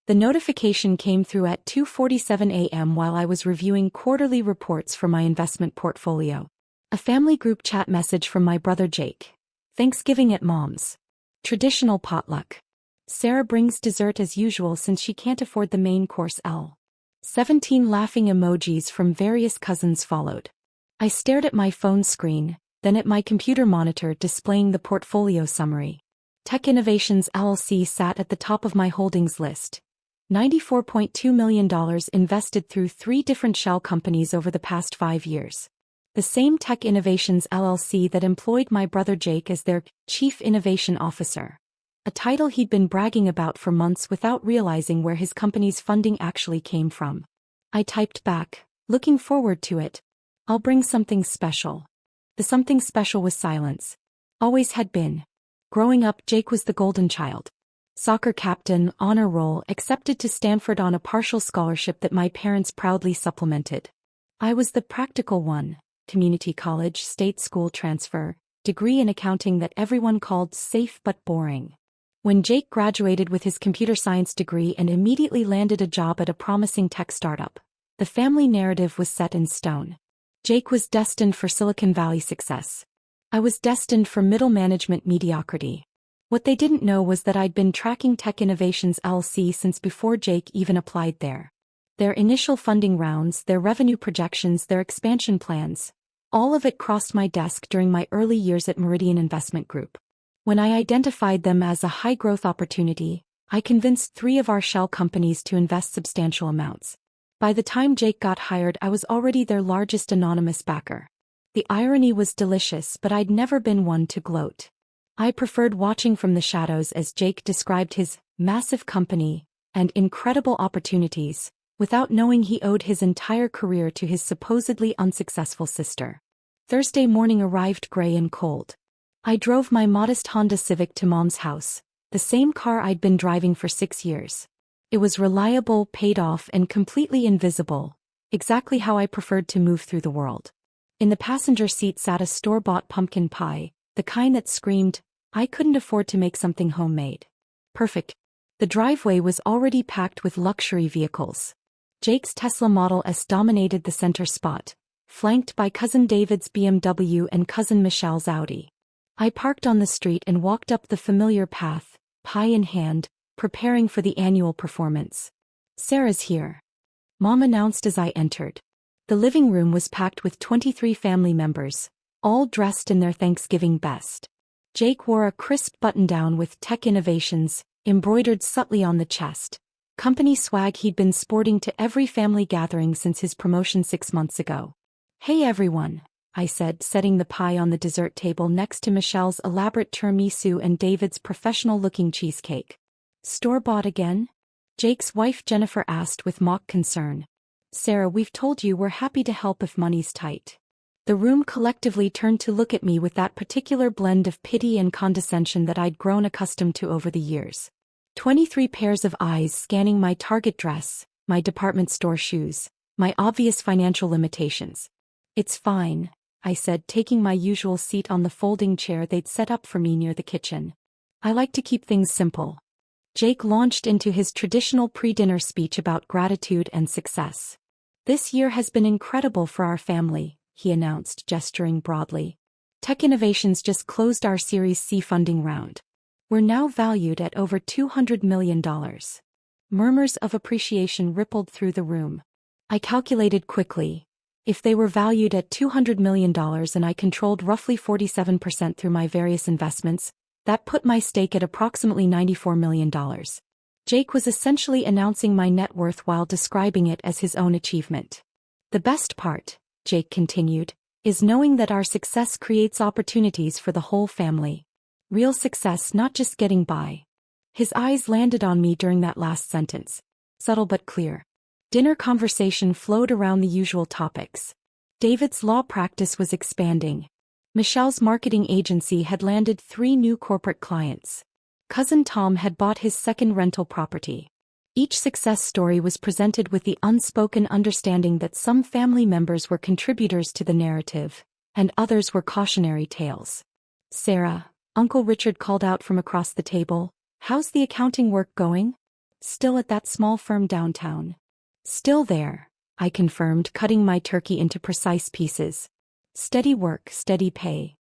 The notification came through at 2:47 a.m. while I was reviewing quarterly reports for my investment portfolio. A family group chat message from my brother Jake. Thanksgiving at Mom's. Traditional potluck. Sarah brings dessert as usual since she can't afford the main course. 17 laughing emojis from various cousins followed. I stared at my phone screen, then at my computer monitor displaying the portfolio summary. Tech Innovations LLC sat at the top of my holdings list. $94.2 million invested through 3 different shell companies over the past 5 years. The same Tech Innovations LLC that employed my brother Jake as their Chief Innovation Officer. A title he'd been bragging about for months without realizing where his company's funding actually came from. I typed back, looking forward to it. I'll bring something special. The something special was silence. Always had been. Growing up, Jake was the golden child. Soccer captain, honor roll, accepted to Stanford on a partial scholarship that my parents proudly supplemented. I was the practical one. Community college, state school transfer, degree in accounting that everyone called safe but boring. When Jake graduated with his computer science degree and immediately landed a job at a promising tech startup, the family narrative was set in stone. Jake was destined for Silicon Valley success. I was destined for middle management mediocrity. What they didn't know was that I'd been tracking Tech Innovations LLC since before Jake even applied there. Their initial funding rounds, their revenue projections, their expansion plans, all of it crossed my desk during my early years at Meridian Investment Group. When I identified them as a high-growth opportunity, I convinced 3 of our shell companies to invest substantial amounts. By the time Jake got hired, I was already their largest anonymous backer. The irony was delicious, but I'd never been one to gloat. I preferred watching from the shadows as Jake described his massive company and incredible opportunities, without knowing he owed his entire career to his supposedly unsuccessful sister. Thursday morning arrived gray and cold. I drove my modest Honda Civic to Mom's house, the same car I'd been driving for 6 years. It was reliable, paid off, and completely invisible, exactly how I preferred to move through the world. In the passenger seat sat a store-bought pumpkin pie, the kind that screamed, I couldn't afford to make something homemade. Perfect. The driveway was already packed with luxury vehicles. Jake's Tesla Model S dominated the center spot, flanked by Cousin David's BMW and Cousin Michelle's Audi. I parked on the street and walked up the familiar path, pie in hand, preparing for the annual performance. Sarah's here. Mom announced as I entered. The living room was packed with 23 family members, all dressed in their Thanksgiving best. Jake wore a crisp button-down with Tech Innovations embroidered subtly on the chest, company swag he'd been sporting to every family gathering since his promotion 6 months ago. Hey everyone, I said, setting the pie on the dessert table next to Michelle's elaborate tiramisu and David's professional-looking cheesecake. Store-bought again? Jake's wife Jennifer asked with mock concern. Sarah, we've told you we're happy to help if money's tight. The room collectively turned to look at me with that particular blend of pity and condescension that I'd grown accustomed to over the years. 23 pairs of eyes scanning my Target dress, my department store shoes, my obvious financial limitations. It's fine, I said, taking my usual seat on the folding chair they'd set up for me near the kitchen. I like to keep things simple. Jake launched into his traditional pre-dinner speech about gratitude and success. This year has been incredible for our family, he announced, gesturing broadly. Tech Innovations just closed our Series C funding round. We're now valued at over $200 million. Murmurs of appreciation rippled through the room. I calculated quickly. If they were valued at $200 million and I controlled roughly 47% through my various investments, that put my stake at approximately $94 million. Jake was essentially announcing my net worth while describing it as his own achievement. The best part, Jake continued, is knowing that our success creates opportunities for the whole family. Real success, not just getting by. His eyes landed on me during that last sentence. Subtle but clear. Dinner conversation flowed around the usual topics. David's law practice was expanding. Michelle's marketing agency had landed 3 new corporate clients. Cousin Tom had bought his second rental property. Each success story was presented with the unspoken understanding that some family members were contributors to the narrative, and others were cautionary tales. Sarah, Uncle Richard called out from across the table, how's the accounting work going? Still at that small firm downtown. Still there, I confirmed, cutting my turkey into precise pieces. Steady work, steady pay.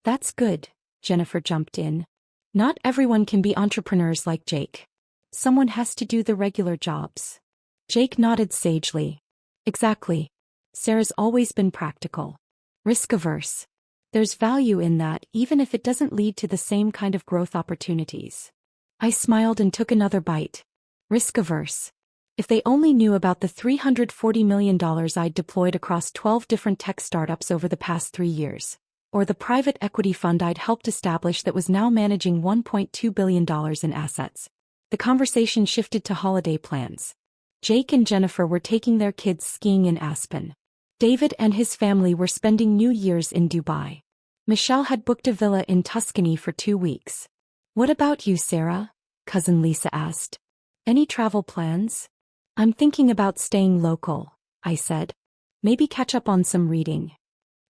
That's good, Jennifer jumped in. Not everyone can be entrepreneurs like Jake. Someone has to do the regular jobs. Jake nodded sagely. Exactly. Sarah's always been practical. Risk-averse. There's value in that even if it doesn't lead to the same kind of growth opportunities. I smiled and took another bite. Risk-averse. If they only knew about the $340 million I'd deployed across 12 different tech startups over the past 3 years. Or the private equity fund I'd helped establish that was now managing $1.2 billion in assets. The conversation shifted to holiday plans. Jake and Jennifer were taking their kids skiing in Aspen. David and his family were spending New Year's in Dubai. Michelle had booked a villa in Tuscany for 2 weeks. What about you, Sarah? Cousin Lisa asked. Any travel plans? I'm thinking about staying local, I said. Maybe catch up on some reading.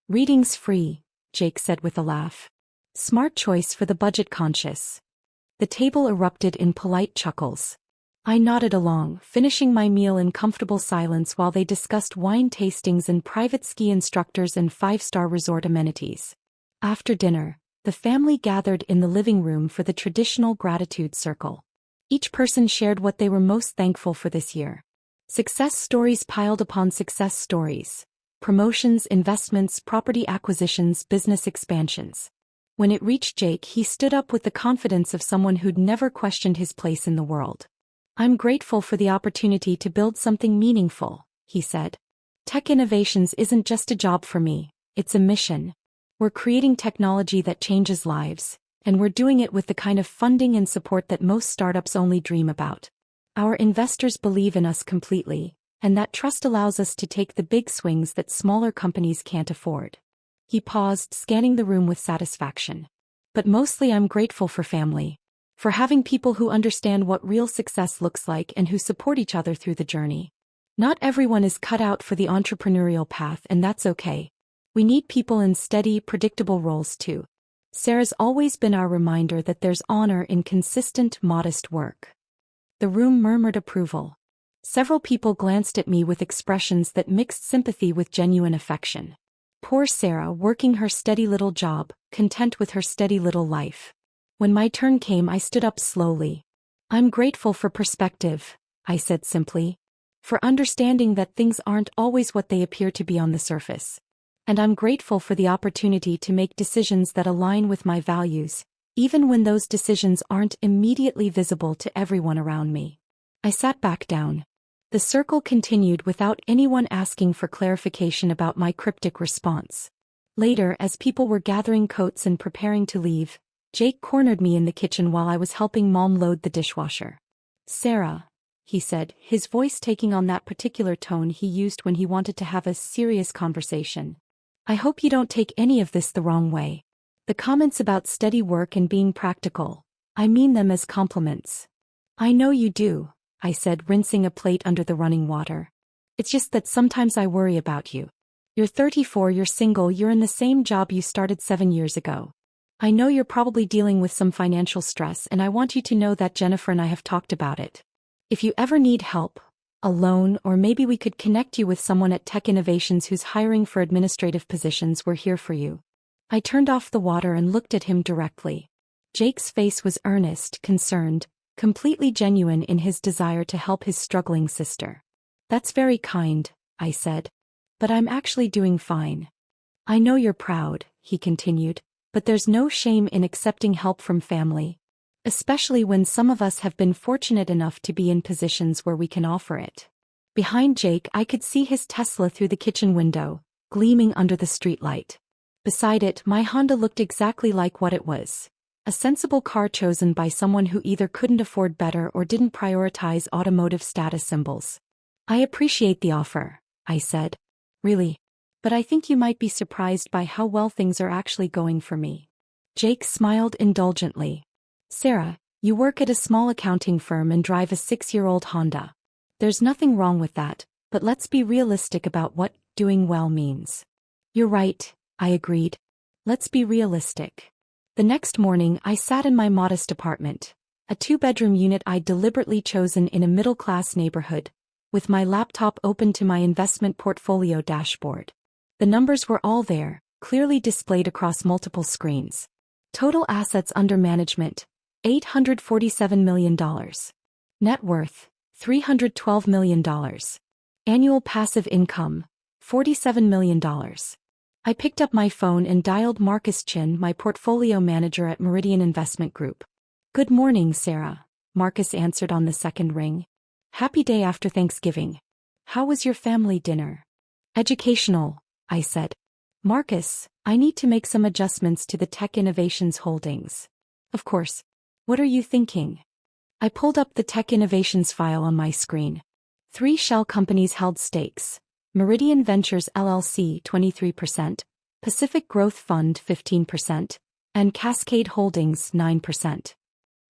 Reading's free, Jake said with a laugh. Smart choice for the budget-conscious. The table erupted in polite chuckles. I nodded along, finishing my meal in comfortable silence while they discussed wine tastings and private ski instructors and 5-star resort amenities. After dinner, the family gathered in the living room for the traditional gratitude circle. Each person shared what they were most thankful for this year. Success stories piled upon success stories. Promotions, investments, property acquisitions, business expansions. When it reached Jake, he stood up with the confidence of someone who'd never questioned his place in the world. I'm grateful for the opportunity to build something meaningful, he said. Tech innovations isn't just a job for me, it's a mission. We're creating technology that changes lives, and we're doing it with the kind of funding and support that most startups only dream about. Our investors believe in us completely, and that trust allows us to take the big swings that smaller companies can't afford. He paused, scanning the room with satisfaction. But mostly I'm grateful for family. For having people who understand what real success looks like and who support each other through the journey. Not everyone is cut out for the entrepreneurial path, and that's okay. We need people in steady, predictable roles too. Sarah's always been our reminder that there's honor in consistent, modest work. The room murmured approval. Several people glanced at me with expressions that mixed sympathy with genuine affection. Poor Sarah, working her steady little job, content with her steady little life. When my turn came, I stood up slowly. I'm grateful for perspective, I said simply. For understanding that things aren't always what they appear to be on the surface. And I'm grateful for the opportunity to make decisions that align with my values, even when those decisions aren't immediately visible to everyone around me. I sat back down. The circle continued without anyone asking for clarification about my cryptic response. Later, as people were gathering coats and preparing to leave, Jake cornered me in the kitchen while I was helping Mom load the dishwasher. Sarah, he said, his voice taking on that particular tone he used when he wanted to have a serious conversation. I hope you don't take any of this the wrong way. The comments about steady work and being practical, I mean them as compliments. I know you do, I said, rinsing a plate under the running water. It's just that sometimes I worry about you. You're 34, you're single, you're in the same job you started 7 years ago. I know you're probably dealing with some financial stress, and I want you to know that Jennifer and I have talked about it. If you ever need help, a loan, or maybe we could connect you with someone at Tech Innovations who's hiring for administrative positions, we're here for you. I turned off the water and looked at him directly. Jake's face was earnest, concerned, completely genuine in his desire to help his struggling sister. That's very kind, I said. But I'm actually doing fine. I know you're proud, he continued, but there's no shame in accepting help from family. Especially when some of us have been fortunate enough to be in positions where we can offer it. Behind Jake, I could see his Tesla through the kitchen window, gleaming under the streetlight. Beside it, my Honda looked exactly like what it was. A sensible car chosen by someone who either couldn't afford better or didn't prioritize automotive status symbols. I appreciate the offer, I said. Really. But I think you might be surprised by how well things are actually going for me. Jake smiled indulgently. Sarah, you work at a small accounting firm and drive a 6-year-old Honda. There's nothing wrong with that, but let's be realistic about what doing well means. You're right, I agreed. Let's be realistic. The next morning, I sat in my modest apartment, A 2-bedroom unit I'd deliberately chosen in a middle-class neighborhood, with my laptop open to my investment portfolio dashboard. The numbers were all there, clearly displayed across multiple screens. Total assets under management, $847 million. Net worth, $312 million. Annual passive income, $47 million. I picked up my phone and dialed Marcus Chin, my portfolio manager at Meridian Investment Group. "Good morning, Sarah," Marcus answered on the second ring. "Happy day after Thanksgiving. How was your family dinner?" "Educational," I said. "Marcus, I need to make some adjustments to the Tech Innovations holdings." "Of course. What are you thinking?" I pulled up the Tech Innovations file on my screen. 3 shell companies held stakes: Meridian Ventures LLC 23%, Pacific Growth Fund 15%, and Cascade Holdings 9%.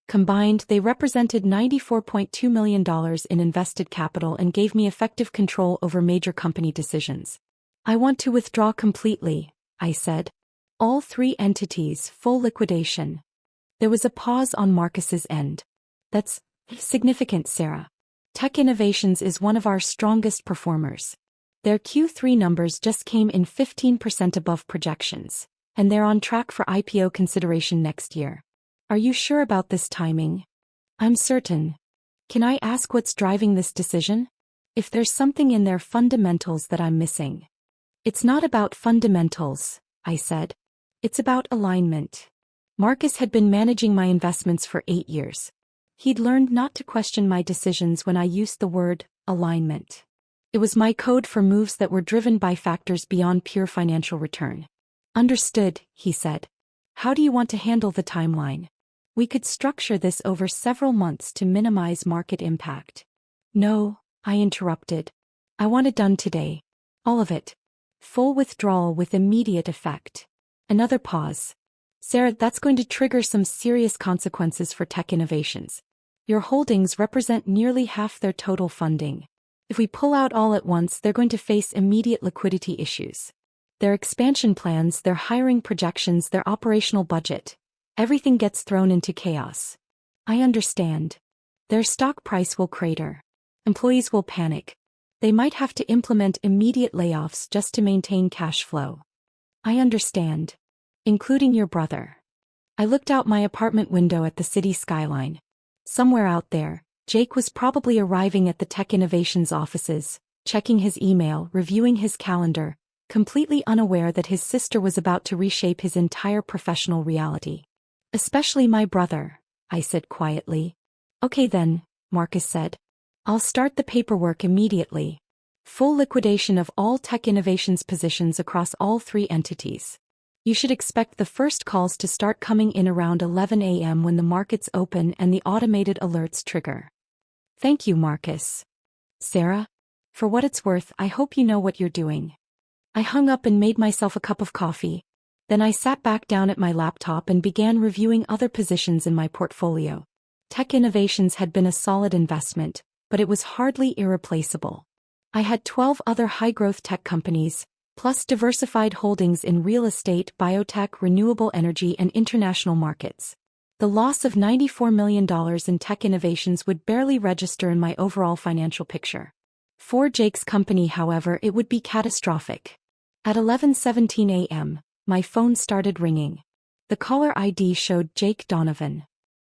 Combined, they represented $94.2 million in invested capital and gave me effective control over major company decisions. "I want to withdraw completely," I said. "All 3 entities, full liquidation." There was a pause on Marcus's end. "That's significant, Sarah. Tech Innovations is one of our strongest performers. Their Q3 numbers just came in 15% above projections, and they're on track for IPO consideration next year. Are you sure about this timing?" "I'm certain." "Can I ask what's driving this decision? If there's something in their fundamentals that I'm missing." "It's not about fundamentals," I said. "It's about alignment." Marcus had been managing my investments for 8 years. He'd learned not to question my decisions when I used the word alignment. It was my code for moves that were driven by factors beyond pure financial return. "Understood," he said. "How do you want to handle the timeline? We could structure this over several months to minimize market impact." "No," I interrupted. "I want it done today. All of it. Full withdrawal with immediate effect." Another pause. "Sarah, that's going to trigger some serious consequences for Tech Innovations. Your holdings represent nearly half their total funding. If we pull out all at once, they're going to face immediate liquidity issues. Their expansion plans, their hiring projections, their operational budget. Everything gets thrown into chaos." "I understand. Their stock price will crater. Employees will panic. They might have to implement immediate layoffs just to maintain cash flow." "I understand. Including your brother." I looked out my apartment window at the city skyline. Somewhere out there, Jake was probably arriving at the Tech Innovations offices, checking his email, reviewing his calendar, completely unaware that his sister was about to reshape his entire professional reality. "Especially my brother," I said quietly. "Okay then," Marcus said. "I'll start the paperwork immediately. Full liquidation of all Tech Innovations positions across all 3 entities. You should expect the first calls to start coming in around 11 a.m. when the markets open and the automated alerts trigger." "Thank you, Marcus." "Sarah? For what it's worth, I hope you know what you're doing." I hung up and made myself a cup of coffee. Then I sat back down at my laptop and began reviewing other positions in my portfolio. Tech Innovations had been a solid investment, but it was hardly irreplaceable. I had 12 other high-growth tech companies, plus diversified holdings in real estate, biotech, renewable energy, and international markets. The loss of $94 million in Tech Innovations would barely register in my overall financial picture. For Jake's company, however, it would be catastrophic. At 11:17 a.m., my phone started ringing. The caller ID showed Jake Donovan.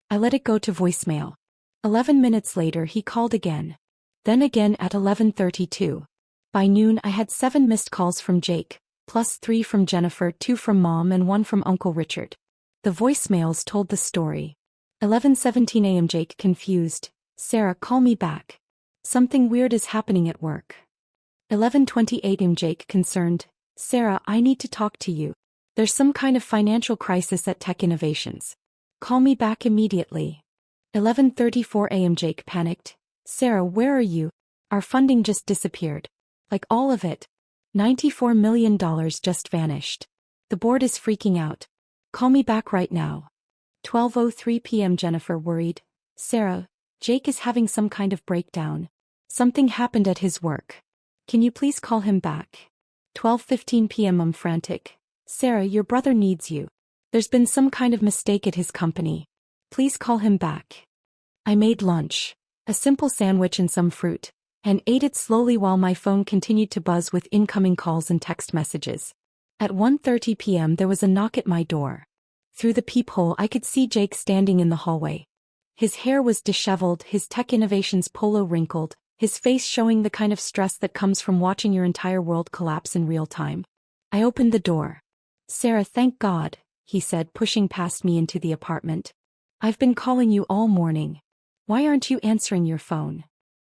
I let it go to voicemail. 11 minutes later, he called again. Then again at 11:32. By noon, I had 7 missed calls from Jake, plus 3 from Jennifer, 2 from Mom, and 1 from Uncle Richard. The voicemails told the story. 11:17 a.m. Jake, confused. "Sarah, call me back. Something weird is happening at work." 11:28 a.m. Jake, concerned. "Sarah, I need to talk to you. There's some kind of financial crisis at Tech Innovations. Call me back immediately." 11:34 a.m. Jake, panicked. "Sarah, where are you? Our funding just disappeared. Like all of it. $94 million just vanished. The board is freaking out. Call me back right now." 12:03 p.m. Jennifer, worried. "Sarah, Jake is having some kind of breakdown. Something happened at his work. Can you please call him back?" 12:15 p.m. I'm frantic. "Sarah, your brother needs you. There's been some kind of mistake at his company. Please call him back." I made lunch, a simple sandwich and some fruit, and ate it slowly while my phone continued to buzz with incoming calls and text messages. At 1:30 p.m. there was a knock at my door. Through the peephole I could see Jake standing in the hallway. His hair was disheveled, his tech innovations polo wrinkled, his face showing the kind of stress that comes from watching your entire world collapse in real time. I opened the door. "Sarah, thank God," he said, pushing past me into the apartment. "I've been calling you all morning. Why aren't you answering your phone?"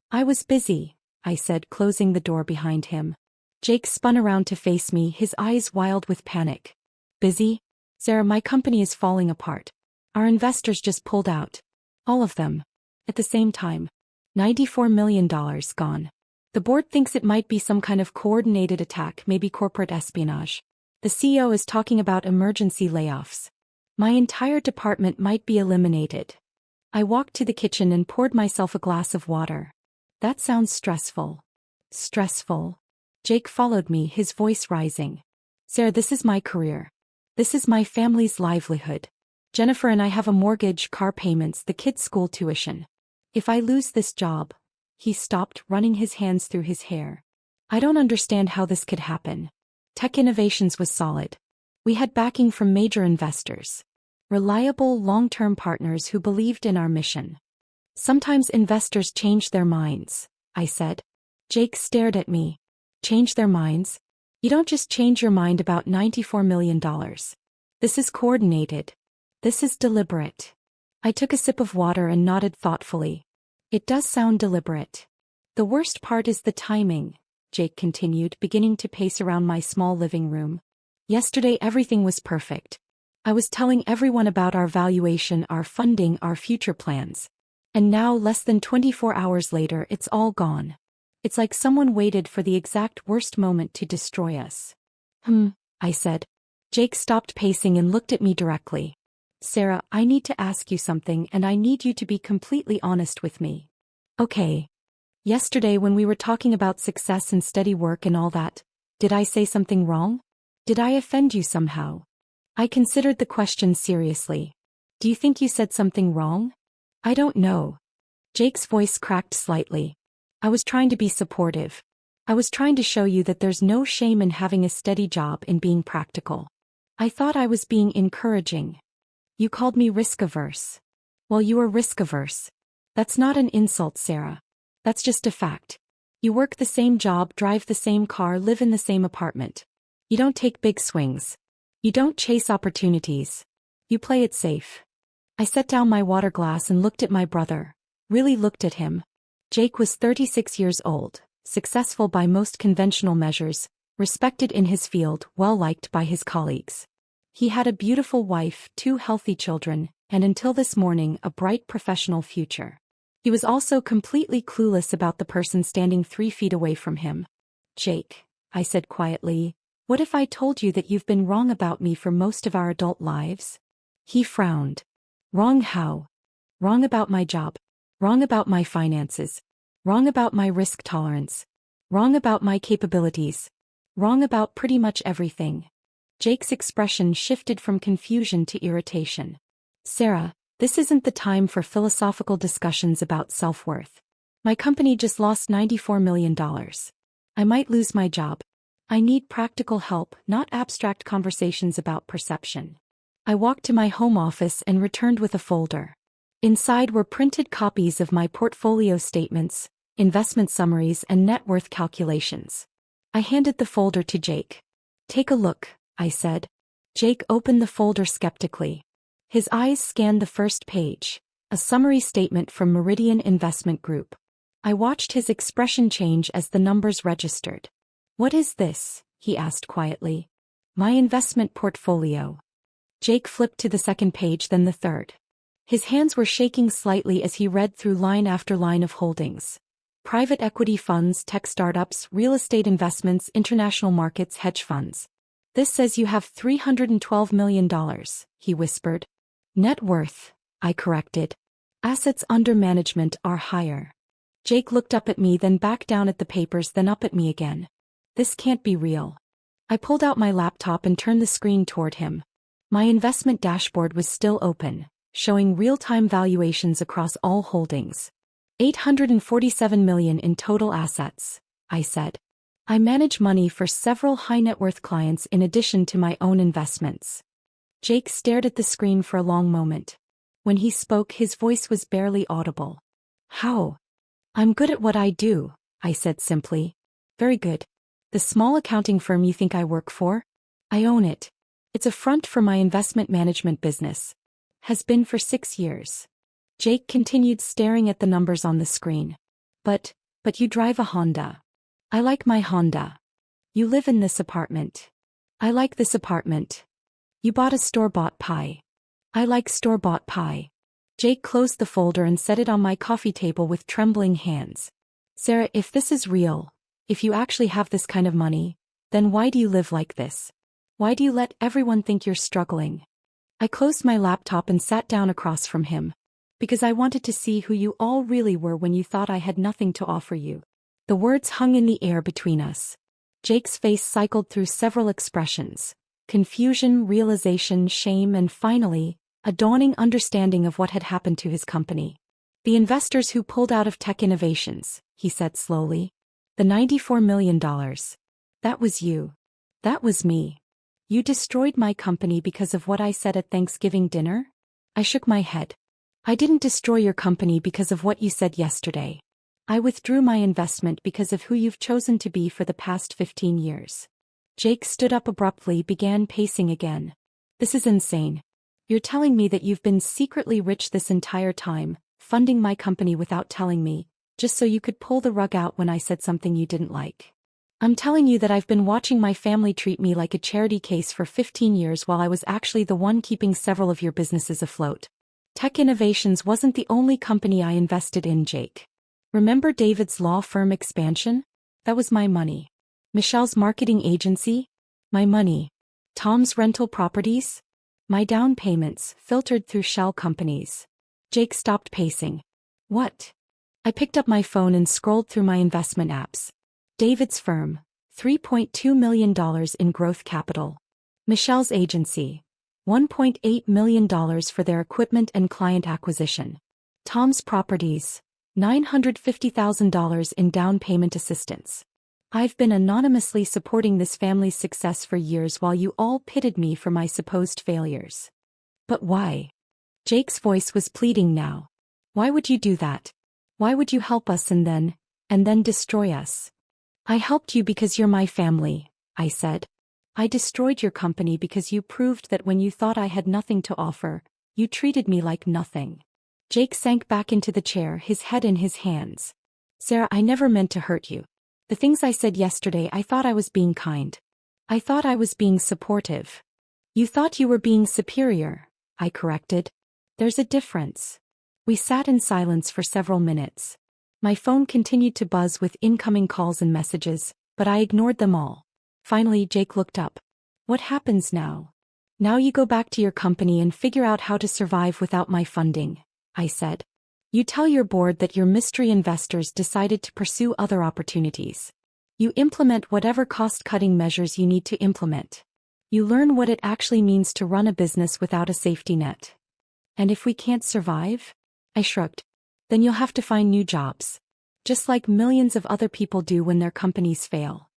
"I was busy," I said, closing the door behind him. Jake spun around to face me, his eyes wild with panic. "Busy? Sarah, my company is falling apart. Our investors just pulled out. All of them. At the same time. $94 million gone. The board thinks it might be some kind of coordinated attack, maybe corporate espionage. The CEO is talking about emergency layoffs. My entire department might be eliminated." I walked to the kitchen and poured myself a glass of water. "That sounds stressful." "Stressful?" Jake followed me, his voice rising. "Sarah, this is my career. This is my family's livelihood. Jennifer and I have a mortgage, car payments, the kids' school tuition. If I lose this job..." He stopped, running his hands through his hair. "I don't understand how this could happen. Tech Innovations was solid. We had backing from major investors. Reliable, long-term partners who believed in our mission. Sometimes investors change their minds," I said. Jake stared at me. "Change their minds? You don't just change your mind about $94 million. This is coordinated. This is deliberate." I took a sip of water and nodded thoughtfully. "It does sound deliberate. The worst part is the timing," Jake continued, beginning to pace around my small living room. "Yesterday everything was perfect. I was telling everyone about our valuation, our funding, our future plans. And now, less than 24 hours later, it's all gone. It's like someone waited for the exact worst moment to destroy us." I said. Jake stopped pacing and looked at me directly. "Sarah, I need to ask you something, and I need you to be completely honest with me." "Okay. Yesterday when we were talking about success and steady work and all that, did I say something wrong? Did I offend you somehow?" I considered the question seriously. "Do you think you said something wrong?" "I don't know." Jake's voice cracked slightly. "I was trying to be supportive. I was trying to show you that there's no shame in having a steady job and being practical. I thought I was being encouraging. You called me risk-averse. Well, you are risk-averse. That's not an insult, Sarah. That's just a fact. You work the same job, drive the same car, live in the same apartment. You don't take big swings. You don't chase opportunities. You play it safe." I set down my water glass and looked at my brother. Really looked at him. Jake was 36 years old, successful by most conventional measures, respected in his field, well-liked by his colleagues. He had a beautiful wife, 2 healthy children, and until this morning, a bright professional future. He was also completely clueless about the person standing 3 feet away from him. "Jake," I said quietly, "what if I told you that you've been wrong about me for most of our adult lives?" He frowned. "Wrong how?" "Wrong about my job. Wrong about my finances. Wrong about my risk tolerance. Wrong about my capabilities. Wrong about pretty much everything." Jake's expression shifted from confusion to irritation. "Sarah, this isn't the time for philosophical discussions about self-worth. My company just lost $94 million. I might lose my job. I need practical help, not abstract conversations about perception." I walked to my home office and returned with a folder. Inside were printed copies of my portfolio statements, investment summaries, and net worth calculations. I handed the folder to Jake. "Take a look," I said. Jake opened the folder skeptically. His eyes scanned the first page, a summary statement from Meridian Investment Group. I watched his expression change as the numbers registered. "What is this?" he asked quietly. "My investment portfolio." Jake flipped to the second page, then the third. His hands were shaking slightly as he read through line after line of holdings. Private equity funds, tech startups, real estate investments, international markets, hedge funds. "This says you have $312 million, he whispered. "Net worth," I corrected. "Assets under management are higher." Jake looked up at me, then back down at the papers, then up at me again. "This can't be real." I pulled out my laptop and turned the screen toward him. My investment dashboard was still open. showing real-time valuations across all holdings. 847 million in total assets, I said. I manage money for several high-net-worth clients in addition to my own investments. Jake stared at the screen for a long moment. When he spoke, his voice was barely audible. How? I'm good at what I do, I said simply. Very good. The small accounting firm you think I work for? I own it. It's a front for my investment management business. Has been for 6 years. Jake continued staring at the numbers on the screen. But you drive a Honda. I like my Honda. You live in this apartment. I like this apartment. You bought a store-bought pie. I like store-bought pie. Jake closed the folder and set it on my coffee table with trembling hands. Sarah, if this is real, if you actually have this kind of money, then why do you live like this? Why do you let everyone think you're struggling? I closed my laptop and sat down across from him. Because I wanted to see who you all really were when you thought I had nothing to offer you. The words hung in the air between us. Jake's face cycled through several expressions. Confusion, realization, shame, and finally, a dawning understanding of what had happened to his company. The investors who pulled out of Tech Innovations, he said slowly. The $94 million. That was you. That was me. You destroyed my company because of what I said at Thanksgiving dinner? I shook my head. I didn't destroy your company because of what you said yesterday. I withdrew my investment because of who you've chosen to be for the past 15 years. Jake stood up abruptly, began pacing again. This is insane. You're telling me that you've been secretly rich this entire time, funding my company without telling me, just so you could pull the rug out when I said something you didn't like. I'm telling you that I've been watching my family treat me like a charity case for 15 years while I was actually the one keeping several of your businesses afloat. Tech Innovations wasn't the only company I invested in, Jake. Remember David's law firm expansion? That was my money. Michelle's marketing agency? My money. Tom's rental properties? My down payments, filtered through shell companies. Jake stopped pacing. What? I picked up my phone and scrolled through my investment apps. David's firm, $3.2 million in growth capital. Michelle's agency, $1.8 million for their equipment and client acquisition. Tom's properties, $950,000 in down payment assistance. I've been anonymously supporting this family's success for years while you all pitted me for my supposed failures. But why? Jake's voice was pleading now. Why would you do that? Why would you help us and then destroy us? I helped you because you're my family, I said. I destroyed your company because you proved that when you thought I had nothing to offer, you treated me like nothing. Jake sank back into the chair, his head in his hands. Sarah, I never meant to hurt you. The things I said yesterday, I thought I was being kind. I thought I was being supportive. You thought you were being superior, I corrected. There's a difference. We sat in silence for several minutes. My phone continued to buzz with incoming calls and messages, but I ignored them all. Finally, Jake looked up. What happens now? Now you go back to your company and figure out how to survive without my funding, I said. You tell your board that your mystery investors decided to pursue other opportunities. You implement whatever cost-cutting measures you need to implement. You learn what it actually means to run a business without a safety net. And if we can't survive? I shrugged. Then you'll have to find new jobs. Just like millions of other people do when their companies fail.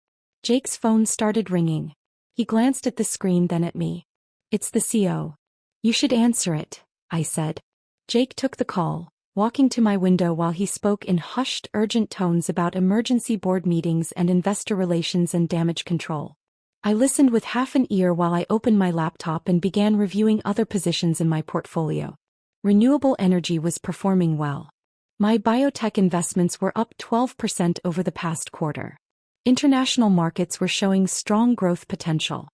Jake's phone started ringing. He glanced at the screen, then at me. It's the CO. You should answer it, I said. Jake took the call, walking to my window while he spoke in hushed, urgent tones about emergency board meetings and investor relations and damage control. I listened with half an ear while I opened my laptop and began reviewing other positions in my portfolio. Renewable energy was performing well. My biotech investments were up 12% over the past quarter. International markets were showing strong growth potential.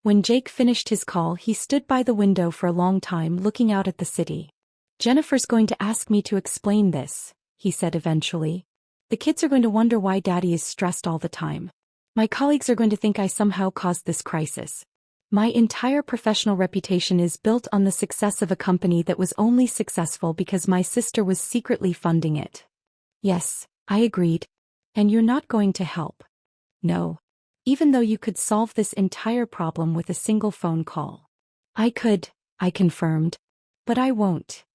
When Jake finished his call, he stood by the window for a long time looking out at the city. Jennifer's going to ask me to explain this, he said eventually. The kids are going to wonder why Daddy is stressed all the time. My colleagues are going to think I somehow caused this crisis. My entire professional reputation is built on the success of a company that was only successful because my sister was secretly funding it. Yes, I agreed. And you're not going to help. No. Even though you could solve this entire problem with a single phone call. I could, I confirmed. But I won't.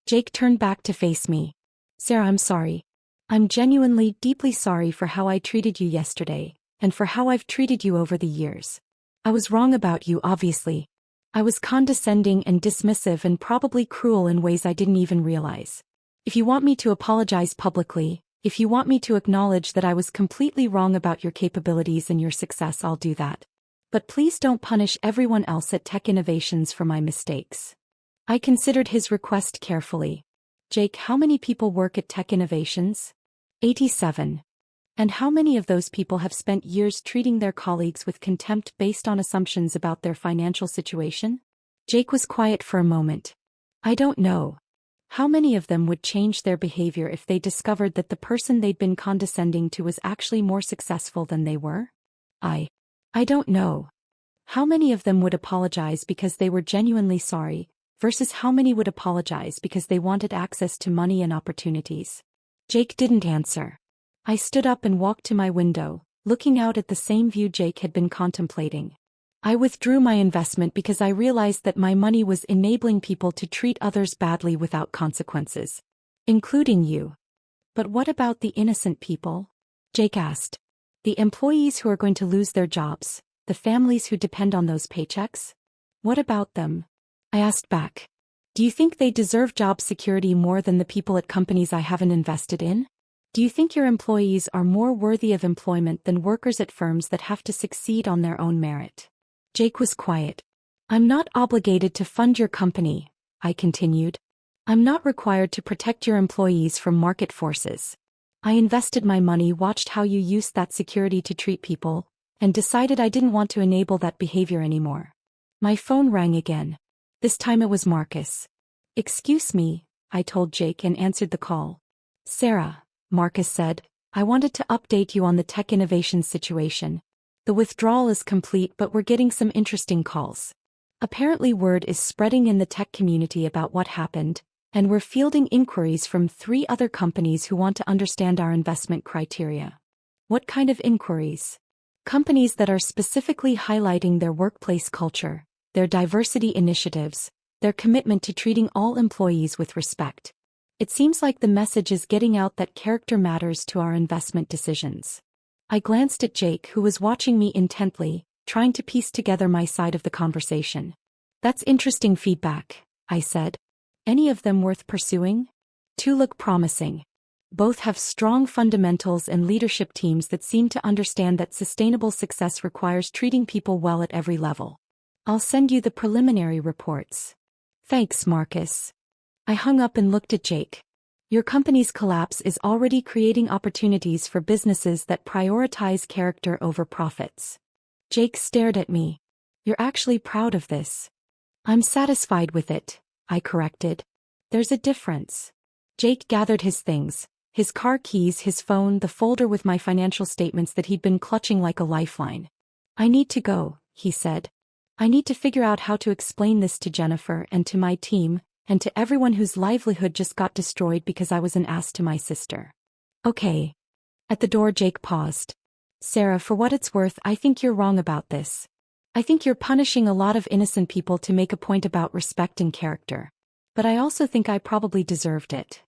Jake turned back to face me. Sarah, I'm sorry. I'm genuinely, deeply sorry for how I treated you yesterday, and for how I've treated you over the years. I was wrong about you, obviously. I was condescending and dismissive and probably cruel in ways I didn't even realize. If you want me to apologize publicly, if you want me to acknowledge that I was completely wrong about your capabilities and your success, I'll do that. But please don't punish everyone else at Tech Innovations for my mistakes. I considered his request carefully. Jake, how many people work at Tech Innovations? 87. And how many of those people have spent years treating their colleagues with contempt based on assumptions about their financial situation? Jake was quiet for a moment. I don't know. How many of them would change their behavior if they discovered that the person they'd been condescending to was actually more successful than they were? I don't know. How many of them would apologize because they were genuinely sorry, versus how many would apologize because they wanted access to money and opportunities? Jake didn't answer. I stood up and walked to my window, looking out at the same view Jake had been contemplating. I withdrew my investment because I realized that my money was enabling people to treat others badly without consequences. Including you. But what about the innocent people? Jake asked. The employees who are going to lose their jobs, the families who depend on those paychecks? What about them? I asked back. Do you think they deserve job security more than the people at companies I haven't invested in? Do you think your employees are more worthy of employment than workers at firms that have to succeed on their own merit? Jake was quiet. I'm not obligated to fund your company, I continued. I'm not required to protect your employees from market forces. I invested my money, watched how you used that security to treat people, and decided I didn't want to enable that behavior anymore. My phone rang again. This time it was Marcus. Excuse me, I told Jake and answered the call. Sarah, Marcus said, I wanted to update you on the Tech Innovations situation. The withdrawal is complete, but we're getting some interesting calls. Apparently word is spreading in the tech community about what happened, and we're fielding inquiries from 3 other companies who want to understand our investment criteria. What kind of inquiries? Companies that are specifically highlighting their workplace culture, their diversity initiatives, their commitment to treating all employees with respect. It seems like the message is getting out that character matters to our investment decisions. I glanced at Jake, who was watching me intently, trying to piece together my side of the conversation. That's interesting feedback, I said. Any of them worth pursuing? 2 look promising. Both have strong fundamentals and leadership teams that seem to understand that sustainable success requires treating people well at every level. I'll send you the preliminary reports. Thanks, Marcus. I hung up and looked at Jake. Your company's collapse is already creating opportunities for businesses that prioritize character over profits. Jake stared at me. You're actually proud of this. I'm satisfied with it, I corrected. There's a difference. Jake gathered his things, his car keys, his phone, the folder with my financial statements that he'd been clutching like a lifeline. I need to go, he said. I need to figure out how to explain this to Jennifer and to my team, and to everyone whose livelihood just got destroyed because I was an ass to my sister. Okay. At the door, Jake paused. Sarah, for what it's worth, I think you're wrong about this. I think you're punishing a lot of innocent people to make a point about respect and character. But I also think I probably deserved it.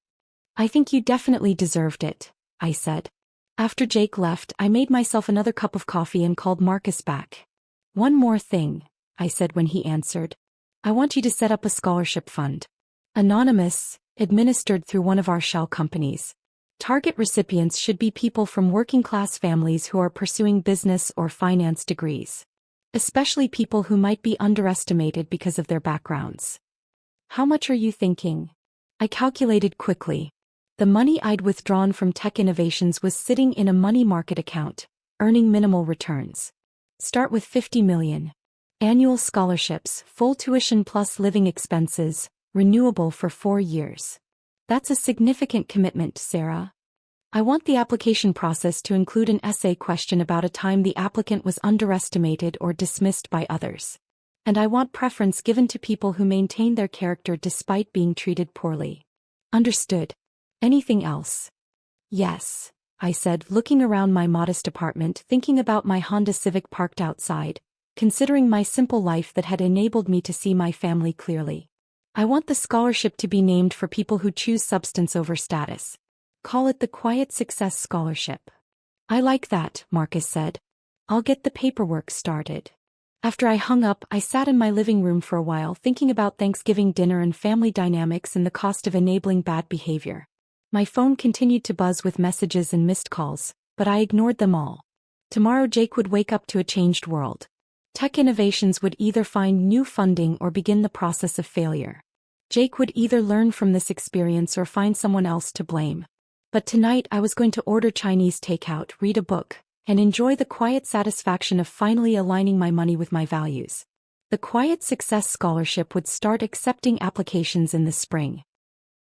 I think you definitely deserved it, I said. After Jake left, I made myself another cup of coffee and called Marcus back. One more thing, I said when he answered. I want you to set up a scholarship fund. Anonymous, administered through one of our shell companies. Target recipients should be people from working-class families who are pursuing business or finance degrees. Especially people who might be underestimated because of their backgrounds. How much are you thinking? I calculated quickly. The money I'd withdrawn from Tech Innovations was sitting in a money market account, earning minimal returns. Start with $50 million. Annual scholarships, full tuition plus living expenses, renewable for 4 years. That's a significant commitment, Sarah. I want the application process to include an essay question about a time the applicant was underestimated or dismissed by others. And I want preference given to people who maintain their character despite being treated poorly. Understood. Anything else? Yes, I said, looking around my modest apartment, thinking about my Honda Civic parked outside, considering my simple life that had enabled me to see my family clearly. I want the scholarship to be named for people who choose substance over status. Call it the Quiet Success Scholarship. I like that, Marcus said. I'll get the paperwork started. After I hung up, I sat in my living room for a while thinking about Thanksgiving dinner and family dynamics and the cost of enabling bad behavior. My phone continued to buzz with messages and missed calls, but I ignored them all. Tomorrow Jake would wake up to a changed world. Tech innovations would either find new funding or begin the process of failure. Jake would either learn from this experience or find someone else to blame. But tonight I was going to order Chinese takeout, read a book, and enjoy the quiet satisfaction of finally aligning my money with my values. The Quiet Success Scholarship would start accepting applications in the spring.